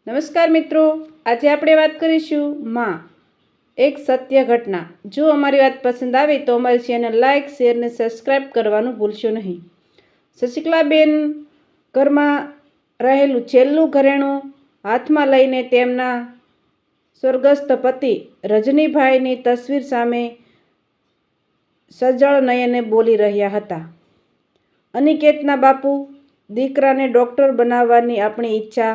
નમસ્કાર મિત્રો, આજે આપણે વાત કરીશું માં એક સત્ય ઘટના. જો અમારી વાત પસંદ આવે તો અમારી ચેનલ લાઇક, શેર ને સબસ્ક્રાઈબ કરવાનું ભૂલશો નહીં. શશિકલાબેન ઘરમાં રહેલું છેલ્લું ઘરેણું હાથમાં લઈને તેમના સ્વર્ગસ્થ પતિ રજનીભાઈની તસવીર સામે સજળ નયને બોલી રહ્યા હતા. અનિકેતના બાપુ, દીકરાને ડૉક્ટર બનાવવાની આપણી ઈચ્છા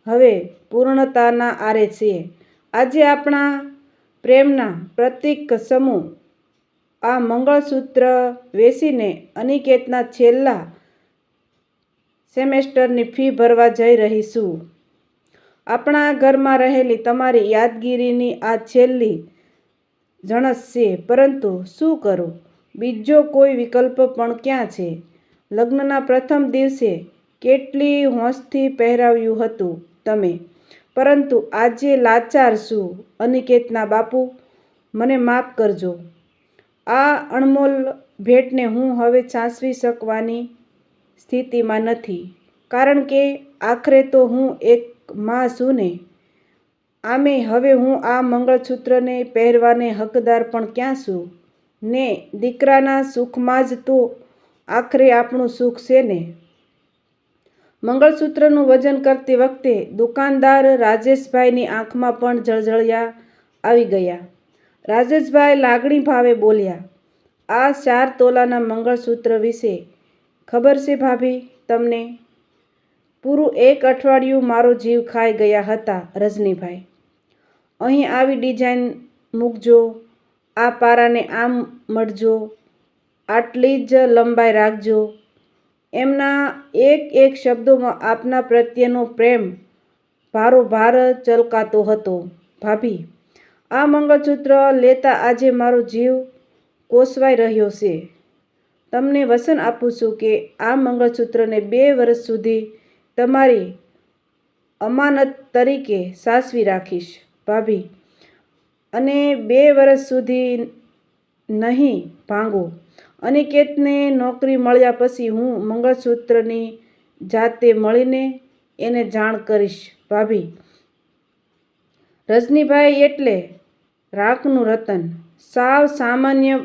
હવે પૂર્ણતાના આરે છે. આજે આપણા પ્રેમના પ્રતીક સમૂહ આ મંગળસૂત્ર વેચીને અનિકેતના છેલ્લા સેમેસ્ટરની ફી ભરવા જઈ રહીશું. આપણા ઘરમાં રહેલી તમારી યાદગીરીની આ છેલ્લી જણસ છે. પરંતુ શું કરું? બીજો કોઈ વિકલ્પ પણ ક્યાં છે? લગ્નના પ્રથમ દિવસે કેટલી હોંશથી પહેરાવ્યું હતું તમે, પરંતુ આજે લાચાર છું. અનિકેતના બાપુ, મને માફ કરજો. આ અણમોલ ભેટને હું હવે સાચવી શકવાની સ્થિતિમાં નથી, કારણ કે આખરે તો હું એક માં છું ને. આમે હવે હું આ મંગળસૂત્રને પહેરવાને હકદાર પણ ક્યાં છું ને? દીકરાના સુખમાં જ તો આખરે આપણું સુખ છે ને. મંગળસૂત્રનું વજન કરતી વખતે દુકાનદાર રાજેશભાઈની આંખમાં પણ જળજળિયા આવી ગયા. રાજેશભાઈ લાગણી ભાવે બોલ્યા, આ 4 તોલાના મંગળસૂત્ર વિશે ખબર છે ભાભી તમને? પૂરું 1 અઠવાડિયું મારો જીવ ખાઈ ગયા હતા રજનીભાઈ. અહીં આવી ડિઝાઇન મૂકજો, આ પારાને આમ મડજો, આટલી જ લંબાઈ રાખજો. એમના એક એક શબ્દોમાં આપના પ્રત્યેનો પ્રેમ ભારોભાર છલકાતો હતો. ભાભી, આ મંગળસૂત્ર લેતા આજે મારો જીવ કોસવાઈ રહ્યો છે. તમને વચન આપું છું કે આ મંગળસૂત્રને 2 વર્ષ સુધી તમારી અમાનત તરીકે સાચવી રાખીશ ભાભી, અને 2 વર્ષ સુધી નહીં ભાંગું. અનિકેતને નોકરી મળ્યા પછી હું મંગળસૂત્રની જાતે મળીને એને જાણ કરીશ ભાભી. રજનીભાઈ એટલે રાખનું રતન, સાવ સામાન્ય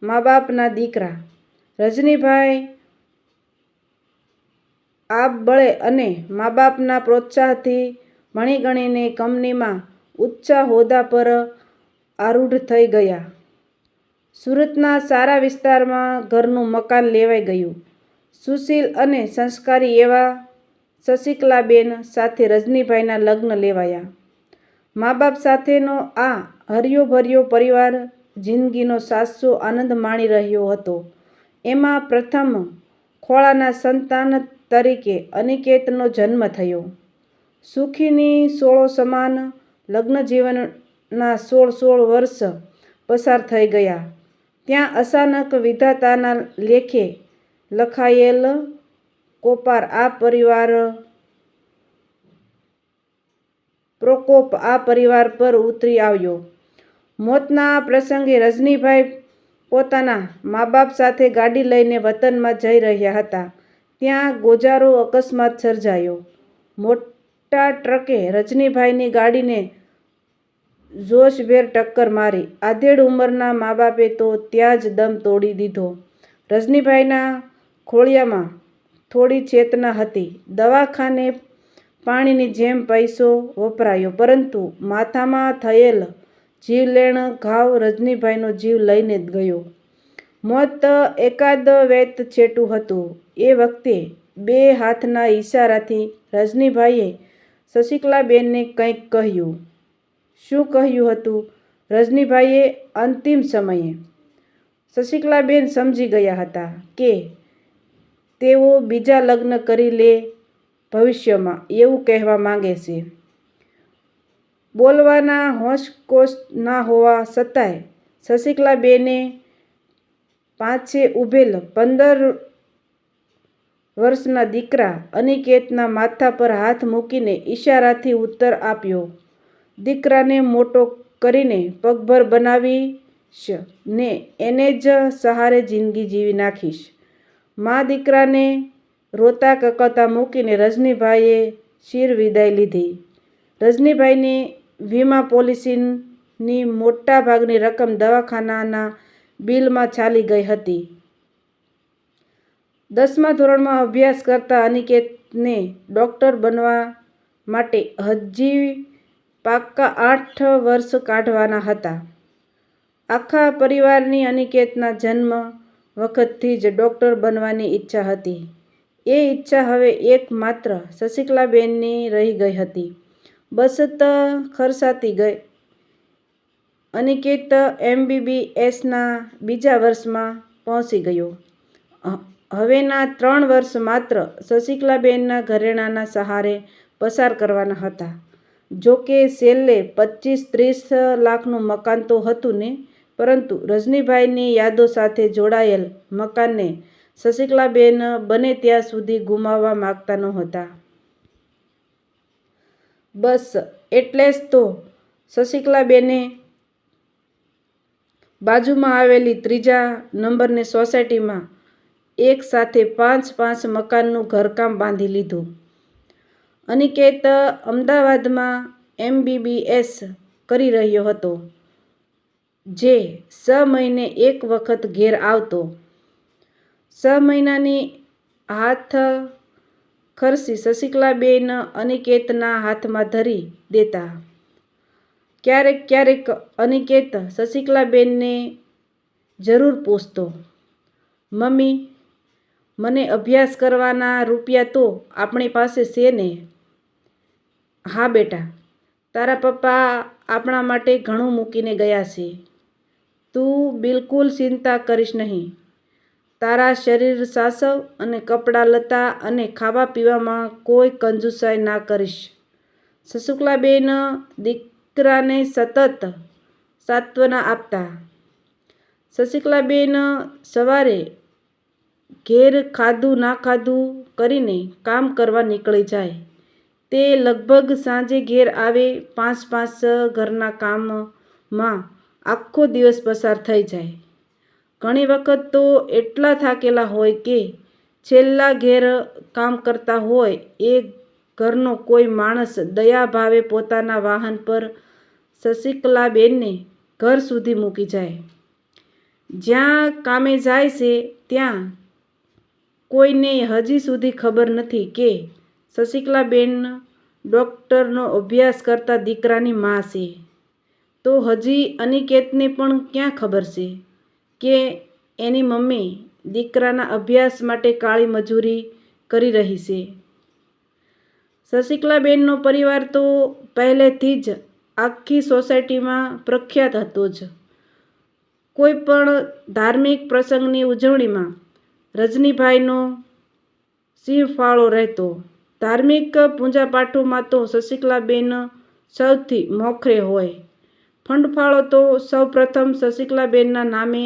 મા બાપના દીકરા. રજનીભાઈ આપબળે અને મા બાપના પ્રોત્સાહનથી ભણી ગણીને કંપનીમાં ઊંચા હોદ્દા પર આરૂઢ થઈ ગયા. સુરતના સારા વિસ્તારમાં ઘરનું મકાન લેવાઈ ગયું. સુશીલ અને સંસ્કારી એવા શશિકલાબેન સાથે રજનીભાઈના લગ્ન લેવાયા. મા બાપ સાથેનો આ હર્યોભર્યો પરિવાર જિંદગીનો સાચો આનંદ માણી રહ્યો હતો. એમાં પ્રથમ ખોળાના સંતાન તરીકે અનિકેતનો જન્મ થયો. સુખીની સોળો સમાન લગ્નજીવનના 16 વર્ષ પસાર થઈ ગયા. ત્યાં અચાનક વિધાતાના લેખે લખાયેલ પ્રકોપ આ પરિવાર પર ઉતરી આવ્યો. મોતના પ્રસંગે રજનીભાઈ પોતાના મા બાપ સાથે ગાડી લઈને વતનમાં જઈ રહ્યા હતા. ત્યાં ગોજારો અકસ્માત સર્જાયો. મોટા ટ્રકે રજનીભાઈની ગાડીને જોશભેર ટક્કર મારી. આધેડ ઉંમરના મા બાપે તો ત્યાં જ દમ તોડી દીધો. રજનીભાઈના ખોળિયામાં થોડી ચેતના હતી. દવાખાને પાણીની જેમ પૈસો વપરાયો, પરંતુ માથામાં થયેલ જીવલેણ ઘાવ રજનીભાઈનો જીવ લઈને ગયો. મોત એકાદ વેત છેટું હતું. એ વખતે 2 હાથના ઈશારાથી રજનીભાઈએ શશિકલાબેનને કંઈક કહ્યું. શું કહ્યું હતું રજનીભાઈએ અંતિમ સમયે? શશિકલાબેન સમજી ગયા હતા કે તેઓ બીજા લગ્ન કરી લે ભવિષ્યમાં, એવું કહેવા માંગે છે. બોલવાના હોશકોશ ના હોવા છતાંય શશિકલાબેને પાછે ઊભેલ 15 વર્ષના દીકરા અનિકેતના માથા પર હાથ મૂકીને ઈશારાથી ઉત્તર આપ્યો. દીકરાને મોટો કરીને પગભર બનાવીશ ને એને જ સહારે જિંદગી જીવી નાખીશ. મા દીકરાને રોતા કકળતા મૂકીને રજનીભાઈએ ચીર વિદાય લીધી. રજનીભાઈની વીમા પોલિસીની મોટા ભાગની રકમ દવાખાનાના બિલમાં ચાલી ગઈ હતી. 10મા ધોરણમાં અભ્યાસ કરતા અનિકેતને ડૉક્ટર બનવા માટે હજી પાક્કા 8 વર્ષ કાઢવાના હતા. આખા પરિવારની અનિકેતના જન્મ વખતથી જ ડૉક્ટર બનવાની ઈચ્છા હતી. એ ઈચ્છા હવે એકમાત્ર શશિકલાબેનની રહી ગઈ હતી. બસ ખરસાતી ગઈ. અનિકેત MBBSના બીજા વર્ષમાં પહોંચી ગયો. હવેના 3 વર્ષ માત્ર શશિકલાબેનના ઘરેણાંના સહારે પસાર કરવાના હતા. જોકે છેલ્લે 25-30 લાખનું મકાન તો હતું ને, પરંતુ રજનીભાઈની યાદો સાથે જોડાયેલ મકાનને શશિકલાબેન બને ત્યાં સુધી ગુમાવવા માગતા નહોતા. બસ એટલે જ તો શશિકલાબેને બાજુમાં આવેલી 3જા નંબરની સોસાયટીમાં એક સાથે 5 મકાનનું ઘરકામ બાંધી લીધું. અનિકેત અમદાવાદમાં MBBS કરી રહ્યો હતો, જે 6 મહિને એક વખત ઘેર આવતો. 6 મહિનાની હાથ ખર્ચી શશિકલાબેન અનિકેતના હાથમાં ધરી દેતા. ક્યારેક અનિકેત શશિકલાબેનને જરૂર પૂછતો, "મમ્મી, મને અભ્યાસ કરવાના રૂપિયા તો આપણી પાસે છે ને?" "હા બેટા, તારા પપ્પા આપણા માટે ઘણું મૂકીને ગયા છે. તું બિલકુલ ચિંતા કરીશ નહીં. તારા શરીર સાચવ અને કપડાં લત્તા અને ખાવા પીવામાં કોઈ કંજુસાઈ ના કરીશ." શશિકલાબેન દીકરાને સતત સાંત્વના આપતા. શશિકલાબેન સવારે ઘેર ખાધું ના ખાધું કરીને કામ કરવા નીકળી જાય. તે લગભગ સાંજે ઘેર આવે. 5 ઘરના કામમાં આખો દિવસ પસાર થઈ જાય. ઘણી વખત તો એટલા થાકેલા હોય કે છેલ્લા ઘેર કામ કરતા હોય એ ઘરનો કોઈ માણસ દયાભાવે પોતાના વાહન પર શશિકલાબેનને ઘર સુધી મૂકી જાય. જ્યાં કામે જાય છે ત્યાં કોઈને હજી સુધી ખબર નથી કે શશિકલાબેન ડૉક્ટરનો અભ્યાસ કરતા દીકરાની મા છે. તો હજી અનિકેતને પણ ક્યાં ખબર છે કે એની મમ્મી દીકરાના અભ્યાસ માટે કાળી મજૂરી કરી રહી છે. શશિકલાબેનનો પરિવાર તો પહેલેથી જ આખી સોસાયટીમાં પ્રખ્યાત હતો જ. કોઈ પણ ધાર્મિક પ્રસંગની ઉજવણીમાં રજનીભાઈનો સિંહ ફાળો રહેતો. ધાર્મિક પૂજાપાઠોમાં તો શશિકલાબેન સૌથી મોખરે હોય. ફંડફાળો તો સૌપ્રથમ શશિકલાબેનના નામે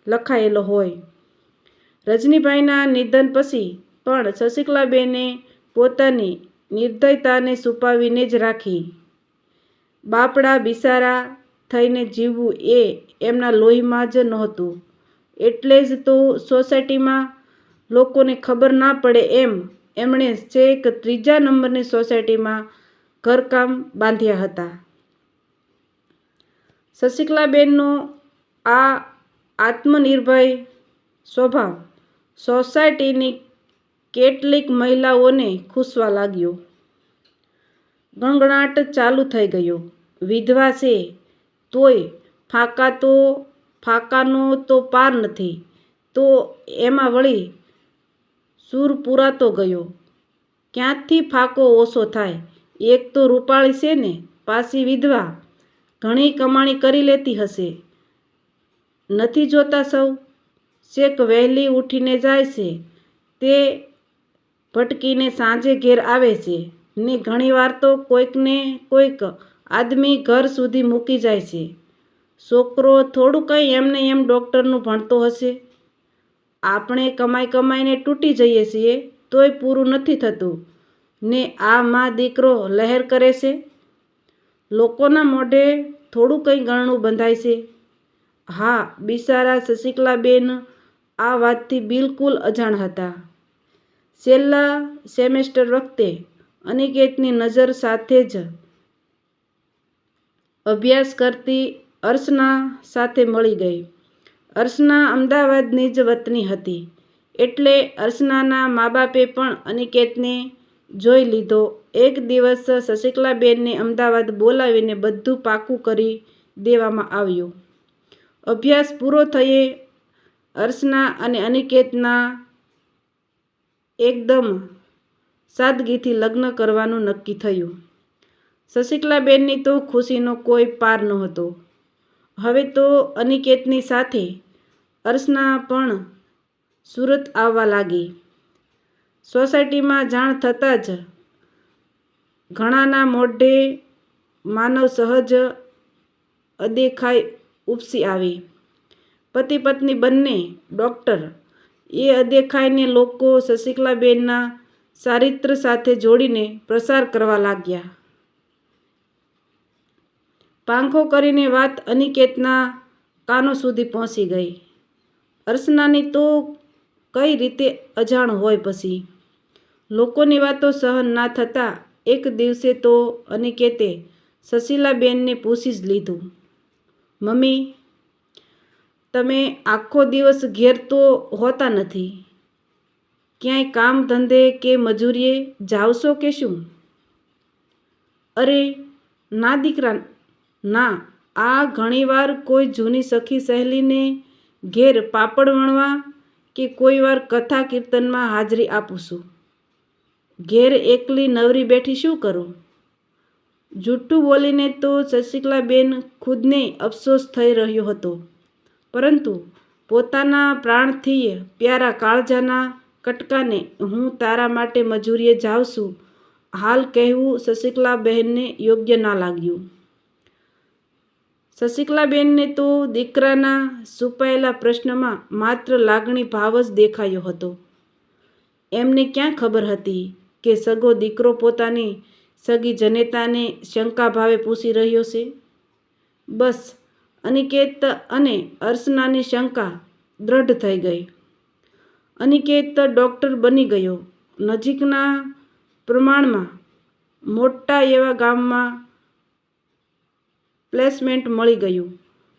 લખાયેલો હોય. રજનીભાઈના નિધન પછી પણ શશિકલાબેને પોતાની નિર્દયતાને છુપાવીને જ રાખી. બાપડા બિચારા થઈને જીવવું એ એમના લોહીમાં જ નહોતું. એટલે જ તો સોસાયટીમાં લોકોને ખબર ના પડે એમ એમણે છેક 3જા નંબરની સોસાયટીમાં ઘરકામ બાંધ્યા હતા. શશિકલાબેનનો આ આત્મનિર્ભર સ્વભાવ સોસાયટીની કેટલીક મહિલાઓને ખૂસવા લાગ્યો. ગણગણાટ ચાલુ થઈ ગયો. વિધવા છે તોય ફાંકાનો તો પાર નથી. તો એમાં વળી સૂર પૂરાતો ગયો. ક્યાંથી ફાંકો ઓછો થાય? એક તો રૂપાળી છે ને પાછી વિધવા. ઘણી કમાણી કરી લેતી હશે. નથી જોતા સૌ? છેક વહેલી ઉઠીને જાય છે તે ભટકીને સાંજે ઘેર આવે છે ને ઘણીવાર તો કોઈકને કોઈક આદમી ઘર સુધી મૂકી જાય છે. છોકરો થોડું કંઈ એમને એમ ડૉક્ટરનું ભણતો હશે. આપણે કમાઈને તૂટી જઈએ છીએ તોય પૂરું નથી થતું ને આ મા દીકરો લહેર કરે છે. લોકોના મોઢે થોડું કંઈ ગળણું બંધાય છે. હા, બિચારા શશિકલાબેન આ વાતથી બિલકુલ અજાણ હતા. છેલ્લા સેમેસ્ટર વખતે અનિકેતની નજર સાથે જ અભ્યાસ કરતી અર્ચના સાથે મળી ગઈ. અર્ચના અમદાવાદની જ વતની હતી, એટલે અર્ચનાના મા બાપે પણ અનિકેતને જોઈ લીધો. એક દિવસ શશિકલાબેનને અમદાવાદ બોલાવીને બધું પાકું કરી દેવામાં આવ્યું. અભ્યાસ પૂરો થયે અર્ચના અને અનિકેતના એકદમ સાદગીથી લગ્ન કરવાનું નક્કી થયું. શશિકલાબેનની તો ખુશીનો કોઈ પાર નહોતો. હવે તો અનિકેતની સાથે અર્ચના પણ સુરત આવવા લાગી. સોસાયટીમાં જાણ થતાં જ ઘણાના મોઢે માનવ સહજ અદેખાઈ ઉપસી આવી. પતિ પત્ની બંને ડૉક્ટર. એ અદેખાઈને લોકો શશિકલાબેનના ચારિત્ર સાથે જોડીને પ્રચાર કરવા લાગ્યા. પાંખો કરીને વાત અનિકેતના કાનો સુધી પહોંચી ગઈ. અર્ચનાની તો કઈ રીતે અજાણ હોય પછી? લોકોની વાતો સહન ના થતાં એક દિવસે તો અનિકેતે શશિલાબેનને પૂછી જ લીધું, મમ્મી, તમે આખો દિવસ ઘેર તો હોતા નથી, ક્યાંય કામ ધંધે કે મજૂરીએ જાઓ છો કે શું? અરે ના દીકરા ના, આ ઘણીવાર કોઈ જૂની સખી સહેલીને ઘેર પાપડ વણવા કે કોઈ વાર કથા કીર્તનમાં હાજરી આપું છું. ઘેર એકલી નવરી બેઠી શું કરું? જૂઠું બોલીને તો શશિકલાબેન ખુદને અફસોસ થઈ રહ્યો હતો, પરંતુ પોતાના પ્રાણથી પ્યારા કાળજાના કટકાને હું તારા માટે મજૂરીએ જાઉં છું હાલ કહેવું શશિકલાબહેનને યોગ્ય ના લાગ્યું. શશિકલાબેનને તો દીકરાના છુપાયેલા પ્રશ્નમાં માત્ર લાગણી ભાવ જ દેખાયો હતો. એમને ક્યાં ખબર હતી કે સગો દીકરો પોતાની સગી જનેતાને શંકા ભાવે પૂછી રહ્યો છે? બસ અનિકેત અને અર્ચનાની શંકા દ્રઢ થઈ ગઈ. અનિકેત ડૉક્ટર બની ગયો. નજીકના પ્રમાણમાં મોટા એવા ગામમાં પ્લેસમેન્ટ મળી ગયું.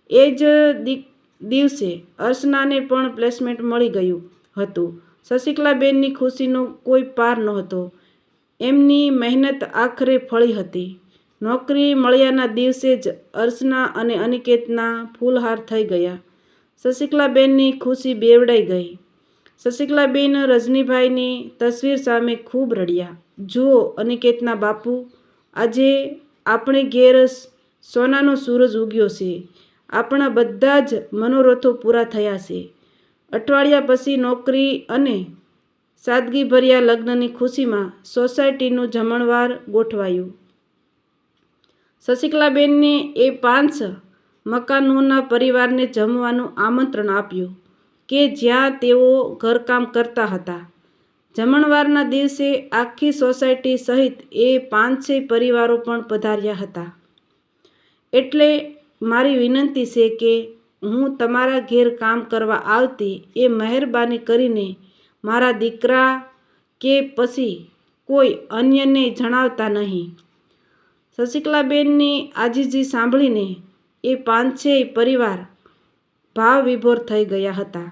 એ જ દિવસે અર્ચનાને પણ પ્લેસમેન્ટ મળી ગયું હતું. શશિકલાબેનની ખુશીનો કોઈ પાર નહોતો. એમની મહેનત આખરે ફળી હતી. નોકરી મળ્યાના દિવસે જ અર્ચના અને અનિકેતના ફૂલહાર થઈ ગયા. શશિકલાબેનની ખુશી બેવડાઈ ગઈ. શશિકલાબેન રજનીભાઈની તસવીર સામે ખૂબ રડ્યા. જુઓ અનિકેતના બાપુ, આજે આપણે ઘેર સોનાનો સૂરજ ઉગ્યો છે. આપણા બધા જ મનોરથો પૂરા થયા છે. અઠવાડિયા પછી નોકરી અને સાદગીભર્યા લગ્નની ખુશીમાં સોસાયટીનું જમણવાર ગોઠવાયું. શશિકલાબેનને એ 5 મકાનોના પરિવારને જમવાનું આમંત્રણ આપ્યું કે જ્યાં તેઓ ઘરકામ કરતા હતા. જમણવારના દિવસે આખી સોસાયટી સહિત એ 5 પરિવારો પણ પધાર્યા હતા. એટલે મારી વિનંતી છે કે હું તમારા ઘેર કામ કરવા આવતી એ મહેરબાની કરીને મારા દીકરા કે પછી કોઈ અન્યને જણાવતા નહીં. શશિકલાબેનની આજીજી સાંભળીને એ 5 પરિવાર ભાવવિભોર થઈ ગયા હતા.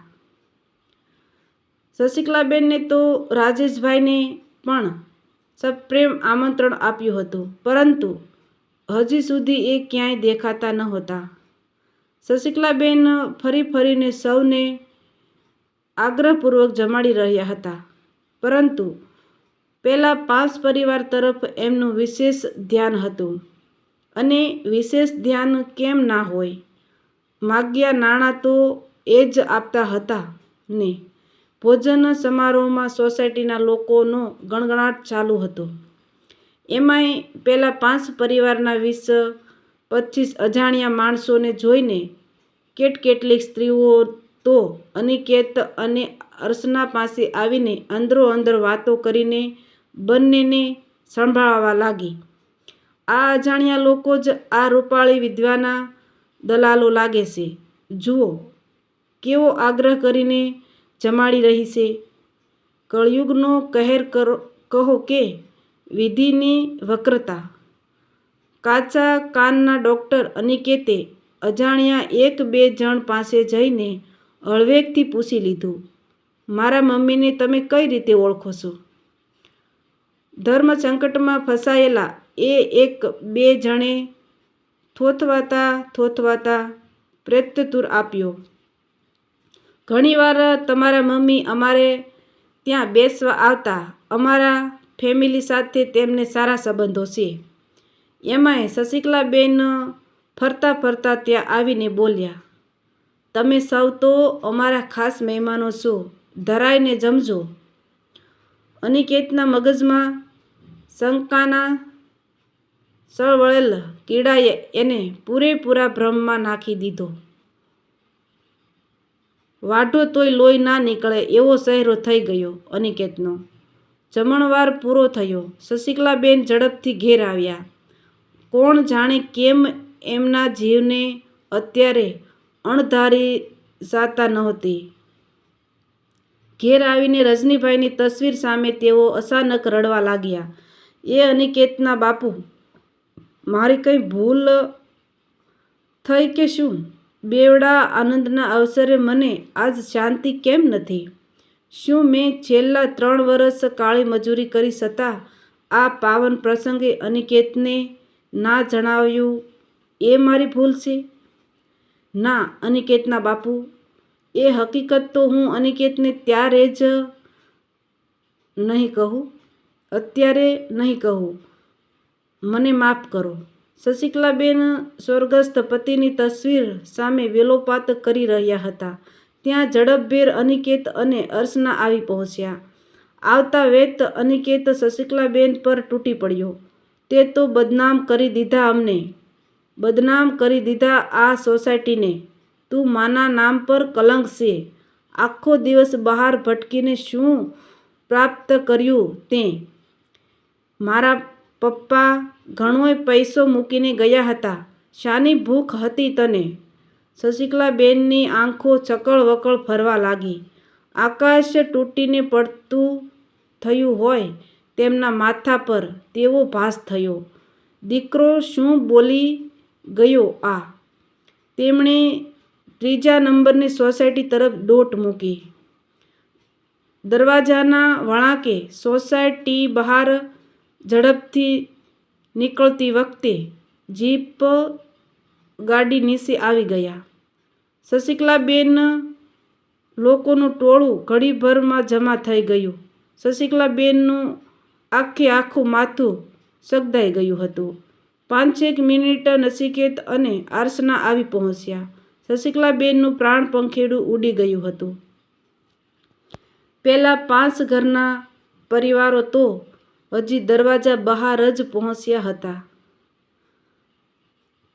શશિકલાબેનને તો રાજેશભાઈને પણ સપ્રેમ આમંત્રણ આપ્યું હતું, પરંતુ હજી સુધી એ ક્યાંય દેખાતા નહોતા. શશિકલાબેન ફરી ફરીને સૌને આગ્રહપૂર્વક જમાડી રહ્યા હતા, પરંતુ પેલા 5 પરિવાર તરફ એમનું વિશેષ ધ્યાન હતું. અને વિશેષ ધ્યાન કેમ ના હોય? માગ્યા નાણાં તો એ જ આપતા હતા ને. ભોજન સમારોહમાં સોસાયટીના લોકોનો ગણગણાટ ચાલુ હતો. એમાંય પેલા 5 પરિવારના 20-25 અજાણ્યા માણસોને જોઈને કેટલીક સ્ત્રીઓ તો અનિકેત અને અર્ચના પાસે આવીને અંદરો અંદર વાતો કરીને બંનેને સંભળાવવા લાગી. આ અજાણ્યા લોકો જ આ રૂપાળી વિધવાના દલાલો લાગે છે. જુઓ કેવો આગ્રહ કરીને જમાડી રહી છે. કળિયુગનો કહેર કહો કે વિધિની વક્રતા. કાચા કાનના ડૉક્ટર અનિકેતે અજાણ્યા 1-2 જણ પાસે જઈને હળવેકથી પૂછી લીધું, મારા મમ્મીને તમે કઈ રીતે ઓળખો છો? ધર્મસંકટમાં ફસાયેલા એ 1-2 જણે થોથવાતા પ્રત્યુત્તર આપ્યો, ઘણીવાર તમારા મમ્મી અમારે ત્યાં બેસવા આવતા. અમારા ફેમિલી સાથે તેમને સારા સંબંધો છે. એમાંય શશિકલાબેન ફરતા ત્યાં આવીને બોલ્યા, તમે સૌ તો અમારા ખાસ મહેમાનો છો, ધરાઈને જમજો. અનિકેતના મગજમાં શંકાના સળવળેલ કીડાએ એને પૂરેપૂરા ભ્રમમાં નાખી દીધો. વાઢો તોય લોહી ના નીકળે એવો ચહેરો થઈ ગયો અનિકેતનો. જમણવાર પૂરો થયો. શશિકલાબેન ઝડપથી ઘેર આવ્યા. કોણ જાણે કેમ એમના જીવને અત્યારે અણધારી જાતા નહોતી. ઘેર આવીને રજનીભાઈની તસવીર સામે તેઓ અચાનક રડવા લાગ્યા. એ અનિકેતના બાપુ, મારી કંઈ ભૂલ થઈ કે શું? બેવડા આનંદના અવસરે મને આજ શાંતિ કેમ નથી? શું મેં છેલ્લા 3 વર્ષ કાળી મજૂરી કરી છતાં આ પાવન પ્રસંગે અનિકેતને ના જણાવ્યું એ મારી ભૂલ છે? ના અનિકેતના બાપુ, એ હકીકત તો હું અનિકેતને ત્યારે જ નહીં કહું, અત્યારે નહીં કહું. મને માફ કરો. શશિકલાબેન સ્વર્ગસ્થ પતિની તસવીર સામે વિલોપાત કરી રહ્યા હતા ત્યાં ઝડપભેર અનિકેત અને અર્ચના આવી પહોંચ્યા. આવતા વેત અનિકેત શશિકલાબેન પર તૂટી પડ્યો. તે તો બદનામ કરી દીધા અમને, બદનામ કરી દીધા આ સોસાયટીને. તું માના નામ પર કલંક છે. આખો દિવસ બહાર ભટકીને શું પ્રાપ્ત કર્યું તે? મારા પપ્પા ઘણોય પૈસો મૂકીને ગયા હતા. શાની ભૂખ હતી તને? શશિકલાબેનની આંખો ચકળ-વકળ ફરવા લાગી. આકાશ તૂટીને પડતું થયું હોય તેમના માથા પર તેવો ભાસ થયો. દીકરો શું બોલી ગયો આ? તેમણે 3જા નંબરની સોસાયટી તરફ દોટ મૂકી. દરવાજાના વળાંકે સોસાયટી બહાર ઝડપથી નીકળતી વખતે જીપ ગાડી નીચે આવી ગયા. શશિકલાબેન લોકોનું ટોળું ઘડીભરમાં જમા થઈ ગયું. શશિકલાબેનનું આખું માથું સગદાઈ ગયું હતું. 5-એક મિનિટ નચિકેત અને અર્ચના આવી પહોંચ્યા. શશિકલાબેનનું પ્રાણ પંખીડું ઉડી ગયું હતું. પેલા 5 ઘરના પરિવારો તો હજી દરવાજા બહાર જ પહોંચ્યા હતા.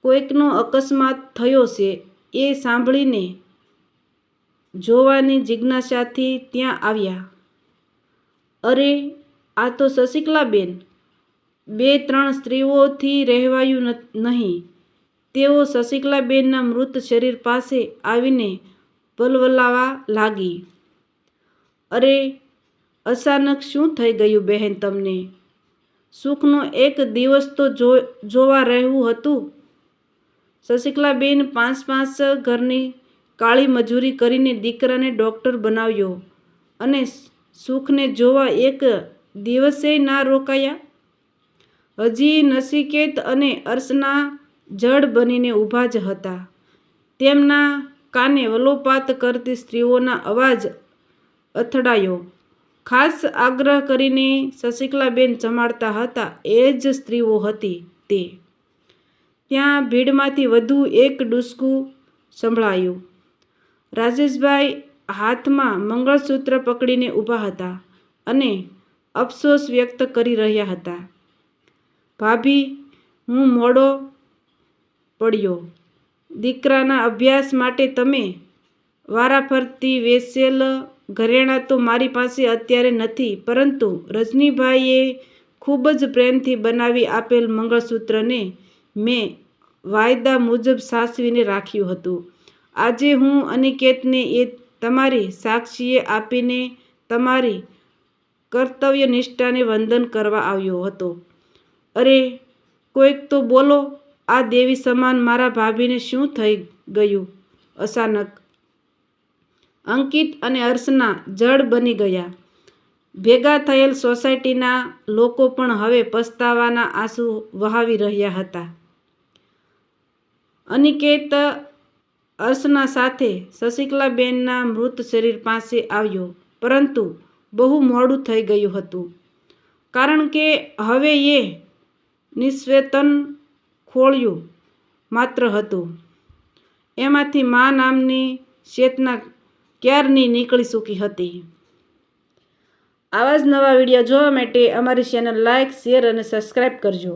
કોઈકનો અકસ્માત થયો છે એ સાંભળીને જોવાની જિજ્ઞાસાથી ત્યાં આવ્યા. અરે, આ તો શશિકલાબેન! 2-3 સ્ત્રીઓથી રહેવાયું નહીં. તેઓ શશિકલાબેનના મૃત શરીર પાસે આવીને વલવલાવા લાગી. અરે, અચાનક શું થઈ ગયું બહેન તમને? સુખનો એક દિવસ તો જોવા રહેવું હતું. શશિકલાબેન 5 ઘરની કાળી મજૂરી કરીને દીકરાને ડૉક્ટર બનાવ્યો અને સુખને જોવા એક દિવસેય ના રોકાયા. હજી નચિકેત અને અર્ચના જડ બનીને ઊભા જ હતા. તેમના કાને વલોપાત કરતી સ્ત્રીઓના અવાજ અથડાયો. ખાસ આગ્રહ કરીને શશિકલાબેન જમાડતા હતા એ જ સ્ત્રીઓ હતી તે. ત્યાં ભીડમાંથી વધુ એક ડૂસકું સંભળાયું. રાજેશભાઈ હાથમાં મંગળસૂત્ર પકડીને ઊભા હતા અને અફસોસ વ્યક્ત કરી રહ્યા હતા. ભાભી, હું મોડો પડ્યો. દીકરાના અભ્યાસ માટે તમે વારાફરતી વેચેલ ઘરેણાં તો મારી પાસે અત્યારે નથી, પરંતુ રજનીભાઈએ ખૂબ જ પ્રેમથી બનાવી આપેલ મંગળસૂત્રને મેં વાયદા મુજબ સાચવીને રાખ્યું હતું. આજે હું અનિકેતને એ તમારી સાક્ષીએ આપીને તમારી કર્તવ્યનિષ્ઠાને વંદન કરવા આવ્યો હતો. અરે, કોઈક તો બોલો, આ દેવી સમાન મારા ભાભીને શું થઈ ગયું? અચાનક અંકિત અને અર્ચના જડ બની ગયા. ભેગા થયેલ સોસાયટીના લોકો પણ હવે પસ્તાવાના આંસુ વહાવી રહ્યા હતા. અનિકેત અર્ચના સાથે શશિકલાબેનના મૃત શરીર પાસે આવ્યો, પરંતુ બહુ મોડું થઈ ગયું હતું, કારણ કે હવે એ નિશ્ચેતન ખોળિયું માત્ર હતું. એમાંથી મા નામની ચેતના ક્યારની નીકળી ચૂકી હતી. આવા જ નવા વિડીયો જોવા માટે અમારી ચેનલ લાઇક, શેર અને સબસ્ક્રાઈબ કરજો.